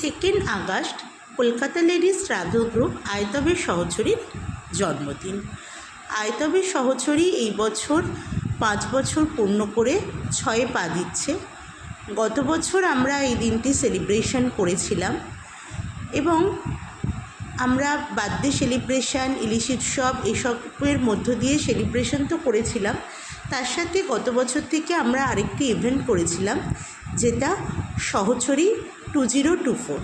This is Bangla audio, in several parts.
2 আগস্ট কলকাতা লেডিস রাধু গ্রুপ আয়তবের সহচরীর জন্মদিন। আয়তবের সহচরী এই বছর 5 বছর পূর্ণ করে 6 পা দিচ্ছে। গত বছর আমরা এই দিনটি সেলিব্রেশন করেছিলাম এবং আমরা বার্থডে সেলিব্রেশন, ইলিশ উৎসব এসবের মধ্য দিয়ে সেলিব্রেশন তো করেছিলাম, তার সাথে গত বছর থেকে আমরা আরেকটি ইভেন্ট করেছিলাম যেটা সহচরী 2024।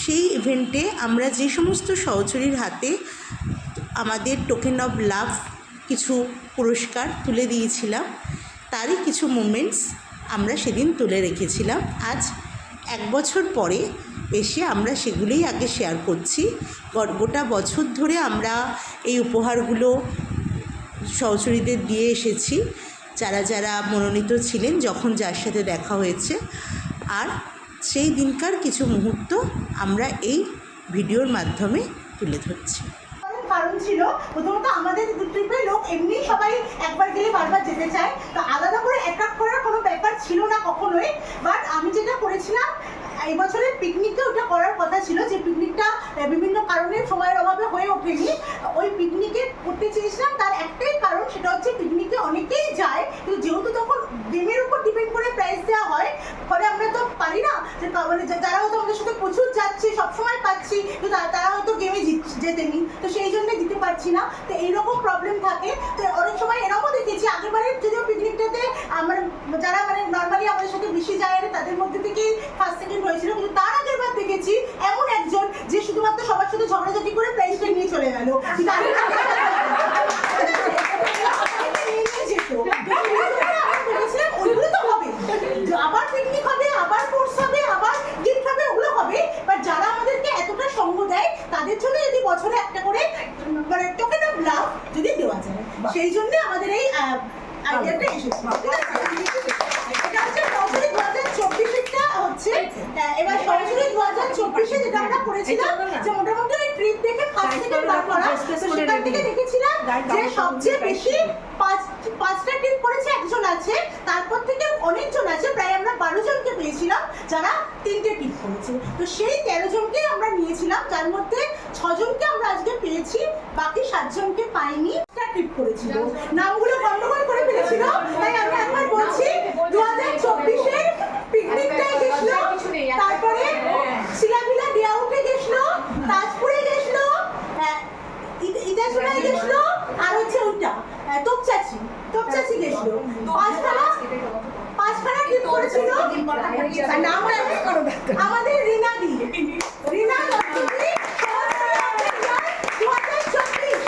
সেই ইভেন্টে আমরা যে সমস্ত সহচরীর হাতে আমাদের টোকেন অফ লাভ কিছু পুরস্কার তুলে দিয়েছিলাম, তারই কিছু মোমেন্টস আমরা সেদিন তুলে রেখেছিলাম। আজ 1 বছর পরে এসে আমরা সেগুলোই আগে শেয়ার করছি। গোটা বছর ধরে আমরা এই উপহারগুলো সহচরীদের দিয়ে এসেছি, যারা যারা মনোনীত ছিলেন, যখন যার সাথে দেখা হয়েছে। আর সেই দিনকার কিছু মুহূর্ত আমরা এই ভিডিওর মাধ্যমে তুলে ধরছি। কারণ ছিল প্রথমত আমাদের ট্রিপে লোক এমনি সবাই একবার গেলে বারবার যেতে চায়, তো আলাদা করে অ্যাট্রাক্ট করার কোনো ব্যাপার ছিল না কখনোই। বাট আমি যেটা করেছিলাম এই বছরের পিকনিকটা ওটা করার কথা ছিল, যে পিকনিকটা বিভিন্ন কারণে সময়ের অভাবে হয়ে ওঠেনি। ওই পিকনিকে করতে চেয়েছিলাম, তার একটাই কারণ, সেটা হচ্ছে পিকনিকে অনেকেই যায়, কিন্তু যেহেতু তখন গেমের উপর ডিপেন্ড করে প্রাইস দেওয়া হয়, ফলে আমরা তো পারি না যে মানে যারা হয়তো আমাদের সাথে প্রচুর যাচ্ছে, সবসময় পাচ্ছি, কিন্তু তারা হয়তো গেমে জেতেনি, তো সেই জন্য দিতে পারছি না। তো এইরকম প্রবলেম থাকে। তো অনেক সময় এরকমও দেখেছি, আগেরবারের যদিও পিকনিকটাতে আমরা যারা মানে নর্মালি আমাদের সাথে বেশি যায় তাদের মধ্যে থেকেই ফার্স্ট সেকেন্ড হয়েছিল, কিন্তু তার আগের বার দেখেছি এমন একজন যে শুধুমাত্র সবার সাথে ঝগড়াঝাটি করে প্রাইজটা নিয়ে চলে গেল। ওইগুলো তো হবে, আবার পিকনিক হবে, আবার কোর্স হবে, আবার গিফট হবে, ওগুলো হবে। বাট যারা আমাদেরকে এতটা সঙ্গ দেয় তাদের জন্য যদি বছরে একটা করে মানে টোকেন অফ লাভ যদি দেওয়া যায়, সেই জন্য আমাদের এই আইডিয়াটা এসেছে। এটা হচ্ছে সরাসরি 2024-টা হচ্ছে। এবার সরাসরি 2024-এ যেটা আমরা করেছিলাম যে মোটামুটি ওই ট্রিপ দেখে ফার্স্ট সেকেন্ড বার করা, তো সেখান থেকে দেখেছিলাম যে সবচেয়ে বেশি 5টা ট্রিপ করেছে একজন আছে, তারপর থেকে অনেকজন আছে, প্রায় আমরা 12 জনকে পেয়েছিলাম যারা 3টে ট্রিপ করেছে। তো সেই 13 জনকে আমরা নিয়েছিলাম, যার মধ্যে 6 জনকে আমরা আজকে পেয়েছি, বাকি 7 জনকে পাইনি। ট্রিপ করেছিল, নামগুলো গন্ডগোল করে ফেলেছিল, তাই আমরা একবার বলছি 2024-এর পিকনিকটাই গেছিল, তারপরে শিলামিলা ডে আউটে গেছিল, তাজপুরে গেছিল, ইদাসুরায় গেছিল, আর হচ্ছে ওইটা তোপচাচি গেছিল। 5খানা ট্রিপ করেছিল। নাম আমাদের রিনাদি, রিনা দত্তদি, 2024।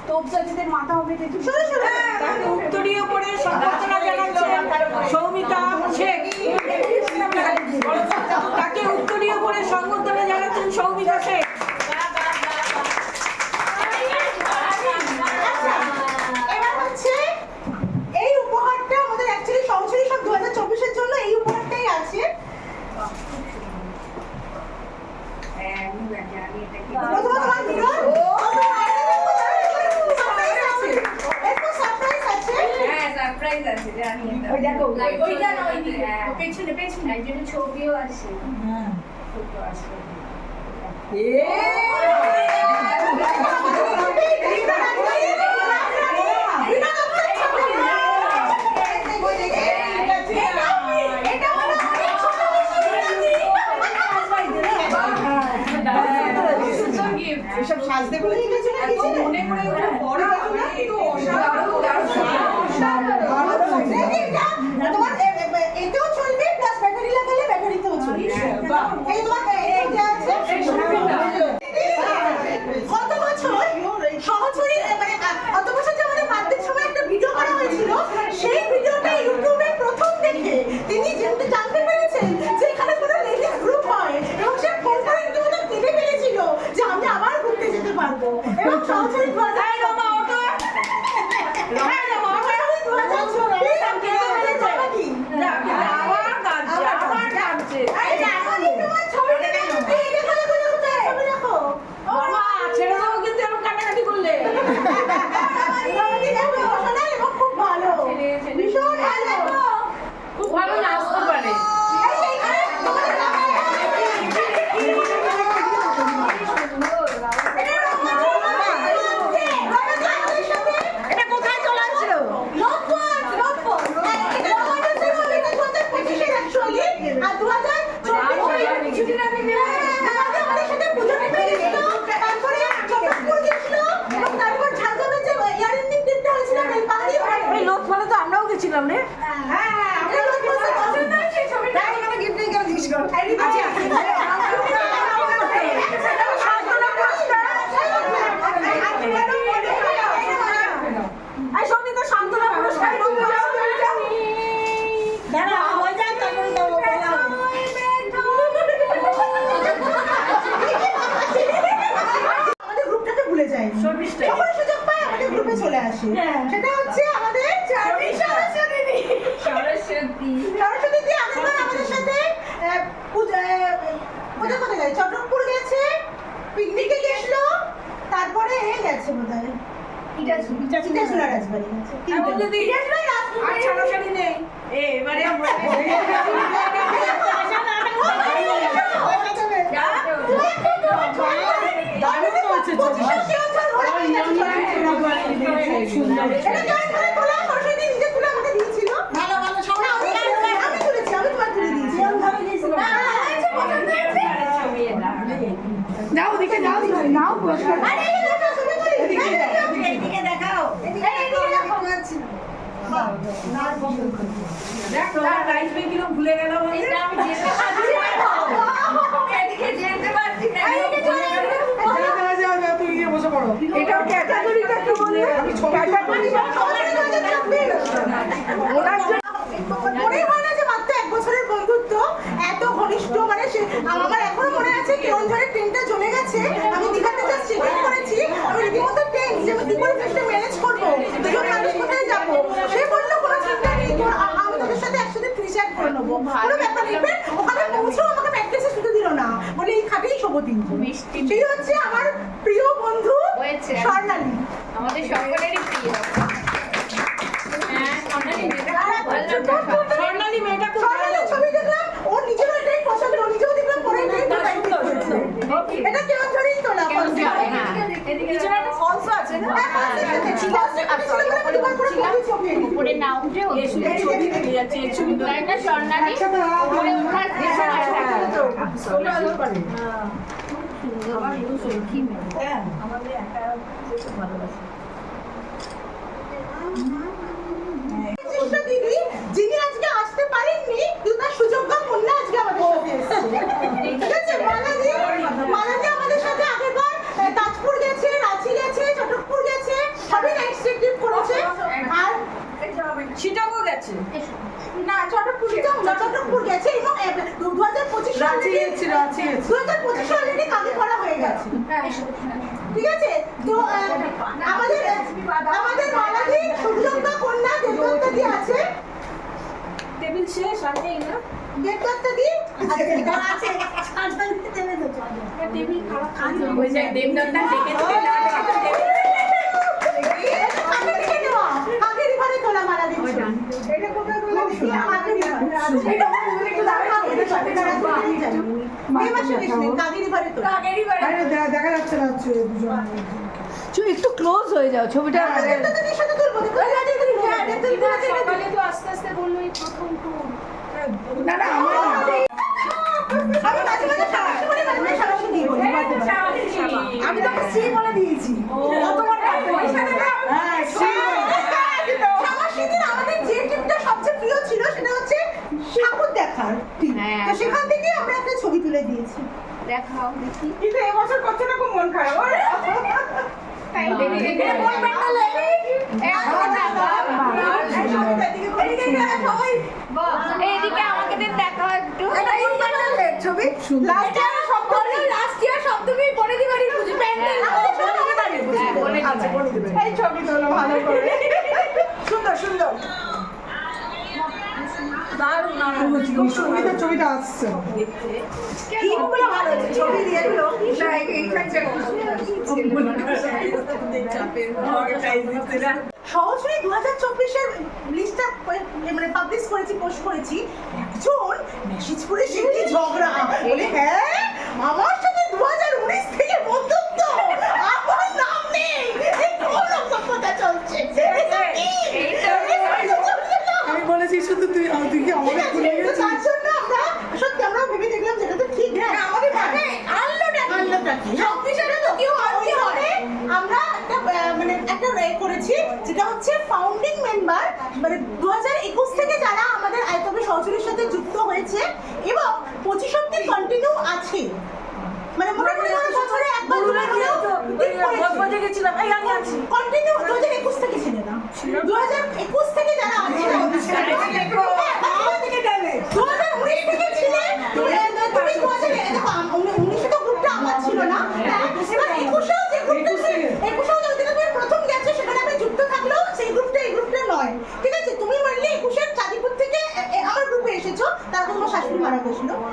তোপচাচিদের মাথা হবে তাকে উত্তরীয় করে সম্বর্ধনা জানাচ্ছেন সৌমিতা শেখ। তাকে উত্তরীয় করে সম্বর্ধনা জানাচ্ছেন সৌমিতা শেখ। এবার হচ্ছে এই উপহারটা আমাদের অ্যাকচুয়ালি সরাসরি সব 2024-এর জন্য এই উপহারটাই আছে। প্রথমত আমার মিরর ছবিও আছে। এসব সাজতে বলে গেছে না কিছু মনে করে বড় তোমার এতেও চলবে, প্লাস ব্যাটারি লাগালে ব্যাটারিতেও চলবে। এই তোমার এইটা আছে। কত বছর সহচরী মানে কত বছর যে আমাদের বার্থডের সময় একটা ভিডিও করা হয়েছিল, সেই ভিডিওটা ইউটিউবে প্রথম দেখে তিনি জানতে পেরেছেন যে এখানে কোনো লেডিস গ্রুপ হয়, এবং সে ফোন করে রীতিমতো কেঁদে ফেলেছিল যে আমি আবার ঘুরতে যেতে পারবো। এবং সহচরী 2024 সৌমিতা সান্ত্বনা পুরস্কার আমাদের গ্রুপটাকে ভুলে যায় যখন সুযোগ পায় আমাদের গ্রুপে চলে আসে সেটা হচ্ছে আমাদের সরস্বতী দি আগেরবার আমাদের সাথে কোথায় কোথায় গেছে চট্টগ্রাম গেছে পিকনিকে গেছিল তারপরে গেছে বোধহয় ইটাচুলা রাজবাড়ি গেছে এবারে নাও দিকে নাও নাও পুরস্কার দেখাও দেখ রাইস কিরকম ভুলে গেল এটাও ক্যাটাগরিটা কি বলে মনে হয় না যে মাত্র 1 বছরের বন্ধুত্ব এত ঘনিষ্ঠ মানে আমার এখনো মনে আছে কেওনঝড়ের ট্রেনটা চলে গেছে আমি দীঘাতে জাস্ট চেক ইন করেছি আমি রীতিমতো টেন্স যে আমি কি করে চেষ্টা ম্যানেজ করবো দুজন মানুষ কোথায় যাবো সে বললো কোনো চিন্তা নেই আমি তোদের সাথে একসাথে ফ্রি চ্যাট করে নেবো কোনো ব্যাপার নেই ওখানে পৌঁছেও আমাকে ম্যাট্রেসে শুতে দিল না বলে এই খাটেই শোবো দিন সেই হচ্ছে আমার প্রিয় বন্ধু স্বর্ণালী আমাদের সকলেরই প্রিয় স্বর্ণালী মেয়েটা খুব স্বর্ণালীর ছবি দেখলাম ওর নিজেরও এটাই পছন্দ নিজেও দেখলাম পরে এটা কেওনঝড়েই তোলা পিছনে একটা ফলস আছে না উপরে না উঠে ছবি দেখে যাচ্ছে এই ছবি তো একটা স্বর্ণালী উপরে ওঠার আমাদের একা খুব ভালোবাসে দিদি যিনি আজকে আসতে পারেননি কিন্তু তার সুযোগ্য কন্যা আজকে আমাদের সাথে এসেছে ঠিক আছে মালাদি আমাদের সাথে আগেরবার তাজপুর গেছে রাঁচি গেছে চট্টগ্রাম গেছে সবই নাইট স্টে ট্রিপ করেছে আর চিটাগো গেছে না চট্টগ্রাম গেছে এবং 2025 রাঁচি গেছে 2025 অলরেডি কাজে করা হয়ে গেছে ঠিক আছে তো আমাদের মালাদি সুযোগ্য কন্যা দেবদত্তা দি আছে টেবিল শেষ আর নেই না দেবদত্তা দি আছে সাধারণত দেবে তো টেবিল খারাপ খালি ওই যে দেবদত্তা ডেকেছে কাকের ঘরে তোলা মালা দিচ্ছি এটা কোথায় তোলা কাকের ঘরে এটা বলে একটু দাঁড়া এটা সাথে দাঁড়া এই মাসে গেছিলেন কাকের ঘরে তোলা দেখা যাচ্ছে না হচ্ছে দুজন একটু ক্লোজ হয়ে যাও ছবিটা দেবদত্তাদের সাথে তুলবো সকালে তো আস্তে আস্তে বললো এই প্রথম টুর না না আমার আমি তোকে সি বলে দিয়েছি কতবার হ্যাঁ সেদিন আমাদের যে টিমটা সবচেয়ে প্রিয় ছিল সেটা হচ্ছে ঠাকুর দেখার টিম হ্যাঁ, তো সেখান থেকে আমরা একটা ছবি তুলে দিয়েছি দেখাও দেখি কিন্তু এবছর করছে না খুব মন খারাপ এইদিকে আমাকে দেখাও একটু ছবি লাস্ট ইয়ার সপ্তমী পরে দিবারই পুজো প্যান্ডেল এই ছবি তোলো ভালো করে সুন্দর সুন্দর খুব সুবিধার ছবিটা আসছে টিমগুলো ভালো আছে ছবি দিয়ে দিলো সহজেই 2024-এর লিস্টটা মানে পাবলিশ করেছি পোস্ট করেছি একজন মেসেজ করে শিখি ঝগড়া বলে হ্যাঁ আমার সাথে 2019 থেকে বন্ধুত্ব আমার নাম নেই এই কোন সভ্যতা চলছে আমি বলেছি শুধু তুই কি আমাকে ভুলে গেছিস তার জন্য আমরা সত্যি আমরা ভেবে দেখলাম যেটা তো ঠিক না আমাদের ভাগে আনলোটা কি সবকিছুটা তো কেউ আনতে হবে আমরা একটা মানে একটা করেছি যেটা হচ্ছে ফাউন্ডিং মেম্বার মানে 2021 থেকে যারা আমাদের আয়তবে সহচরীর সাথে যুক্ত হয়েছে এবং 25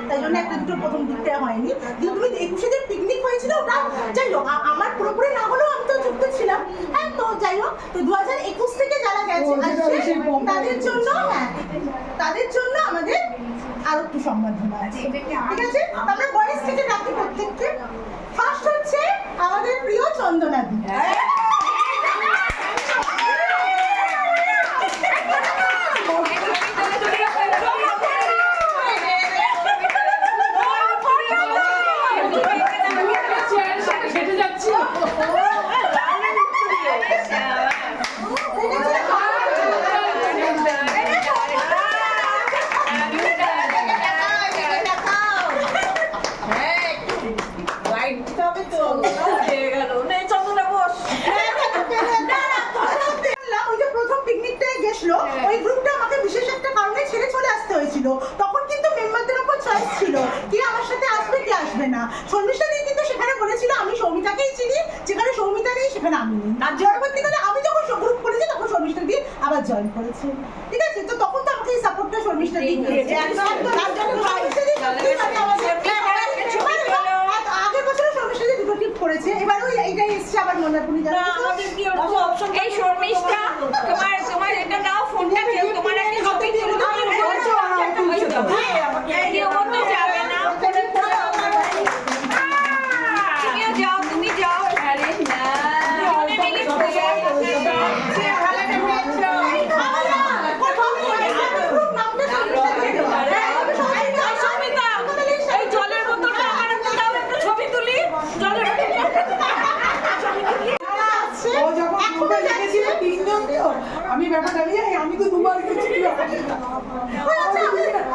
তাই জন্য একটা দুটো প্রথম দিকটা হয়নি। কিন্তু তুমি 21-এ যে পিকনিক হয়েছিল ওটা যাই হোক আমার পুরোপুরি না হলেও আমি তো যুক্ত ছিলাম। হ্যাঁ, তো যাই হোক, তো 2021 থেকে যারা গেছে আসছে তাদের জন্য, হ্যাঁ তাদের জন্য আমাদের আরো একটু সম্বর্ধনা আছে, ঠিক আছে? আমরা বয়স থেকে ডাকি প্রত্যেককে। ফার্স্ট হচ্ছে আমাদের প্রিয় চন্দনাদি। ওই গ্রুপটা আমাকে বিশেষ একটা কারণে ছেড়ে চলে আসতে হয়েছিল। তখন কিন্তু মেম্বারদের উপর চয়েস ছিল কি আমার সাথে আসবে কি আসবে না। শর্মিষ্ঠা দি কিন্তু সেখানে বলেছিল আমি সৌমিতাকেই চিনি, যেখানে সৌমিতা নেই সেখানে আমি নেই। আর পরবর্তীকালে আমি যখন গ্রুপ করেছি তখন শর্মিষ্ঠা দি আবার জয়েন করেছে, ঠিক আছে? তো তখন তো আমাকে এই সাপোর্টটা শর্মিষ্ঠা দি দিয়েছে। আগের বছর শর্মিষ্ঠা দি দুটো টিপ করেছে, এবারও এইটাই এসছে আবার মনারপুরি যারা। এই শর্মিষ্ঠা তোমার এটা দাও ফোনটা, কেউ তোমার একটা ছবি তুলে দাও, কেউ তো যাবে না, তুমিও যাও, তুমি যাও। আরে না এই জলের বোতলটা আমার একটা দাও, একটু ছবি তুলি জলের ও যখন গ্রুপে লিখেছিল 3 জন তো আমি ব্যাপারটা নিয়ে আমি তো দুবার কিছু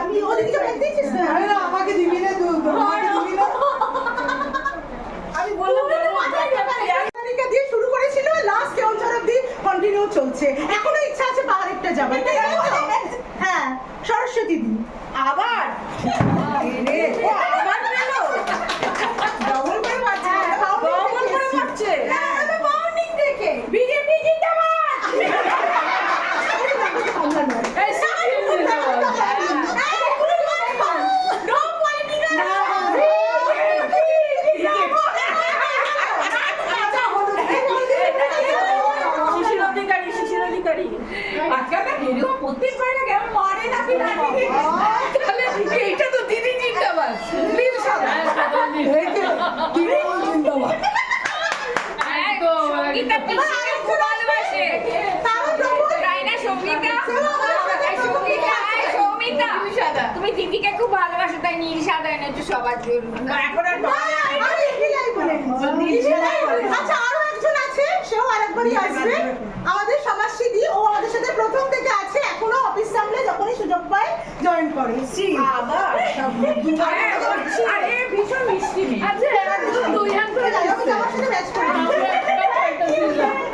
আমি ওদিকে ব্যাগ দিয়েছিস না? আরে না আমাকে দিবি না তোমাকে দিবি না। আমি বললাম তারিখে দিয়ে শুরু করেছিল, লাস্ট কেউঝর অবধি কন্টিনিউ চলছে। এখনো ইচ্ছা আছে পাহাড়েরটা যাবার। হ্যাঁ, সরস্বতী দি আবার ডবল করে মারছে, ডবল করে মারছে। মর্নিং থেকে বিজেপি জিন্দাবাদ। এই সাইড জিন্দাবাদ। নো পলিটিক্যাল এইটা তো দিদি জিন্দাবাদ, নীল সাদা সঙ্গীতা পিসিকে খুব ভালোবাসে, তাই না সঙ্গীতা? সৌমিতা তুমি দিদিকে খুব ভালোবাসো, তাই নীল সাদা এনেছো সবার জন্য। এখন আর আচ্ছা, আরো একজন আছে, সেও আরেকবারই আসবে, আমাদের সমাজসিদ্ধি। ও আমাদের সাথে প্রথম থেকে আছে, এখনো অফিস সামলে যখনই সুযোগ পায় জয়েন করে। আরে ভীষণ মিষ্টি মেয়ে। আচ্ছা দুই হাত করে আমার সাথে ম্যাচ করে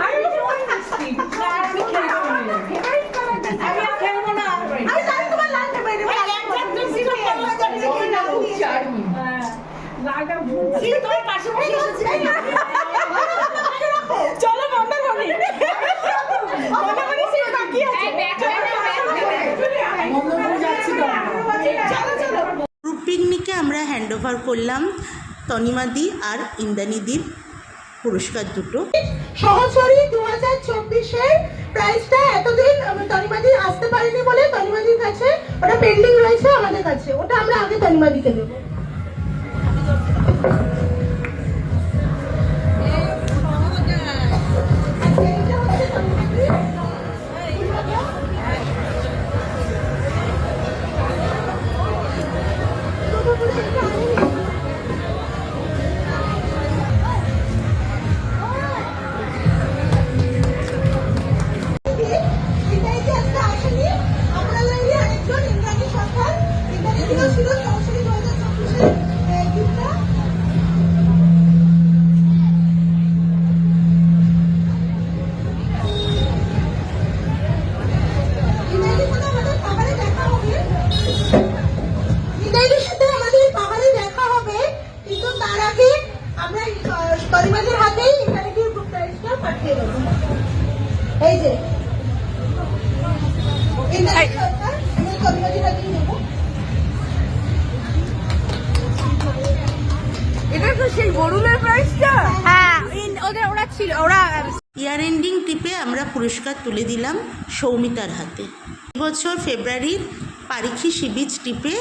আমি খেলবো না, আমি জানি তোমার লালটা বাইরে তোমার পাশে বসে এসেছি। চলো মন্দারমণি সিট বাকি আছে। মন্দারমণি যাচ্ছি তো। গ্রুপ পিকনিকে আমরা হ্যান্ড ওভার করলাম তনিমাদি আর ইন্দ্রাণীদির পুরস্কার দুটো। সহচরী 2024-এর প্রাইজটা এতদিন তনিমাদি আসতে পারেনি বলে তনিমাদির কাছে ওটা পেন্ডিং রয়েছে, আমাদের কাছে ওটা আমরা আগে তনিমাদিকে দেবো। তনিমাদির হাতেই ইন্টারনেটের গ্রুপ প্রাইজটা পাঠিয়ে দেবো। এই যে ইন্টারনেট সরকার, আমি তনিমাদির হাতেই নেবো। সেই বরুণের প্রাইসটা? হ্যাঁ, ওরা ছিল, ওরা ইয়ার এন্ডিং ট্রিপে আমরা পুরস্কার তুলে দিলাম সৌমিতার হাতে। এবছর ফেব্রুয়ারির পারিখি সি বিচ ট্রিপে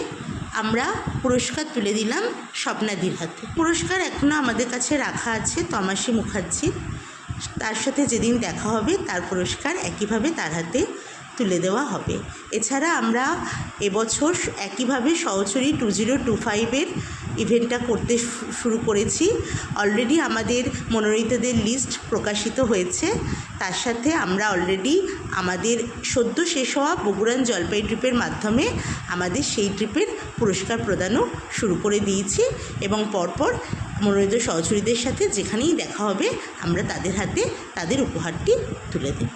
আমরা পুরস্কার তুলে দিলাম স্বপ্নাদির হাতে। পুরস্কার এখনও আমাদের কাছে রাখা আছে তমাসি মুখার্জির। তার সাথে যেদিন দেখা হবে তার পুরস্কার একইভাবে তার হাতে তুলে দেওয়া হবে। এছাড়া আমরা এবছর একইভাবে সহচরী 2025-এর ইভেন্টটা করতে শুরু করেছি। অলরেডি আমাদের মনোনীতদের লিস্ট প্রকাশিত হয়েছে। তার সাথে আমরা অলরেডি আমাদের সদ্য শেষ হওয়া বগুড়ান জলপাই ট্রিপের মাধ্যমে আমাদের সেই ট্রিপের পুরস্কার প্রদানও শুরু করে দিয়েছি এবং পরপর মনোনীত সহচরীদের সাথে যেখানেই দেখা হবে আমরা তাদের হাতে তাদের উপহারটি তুলে দেব।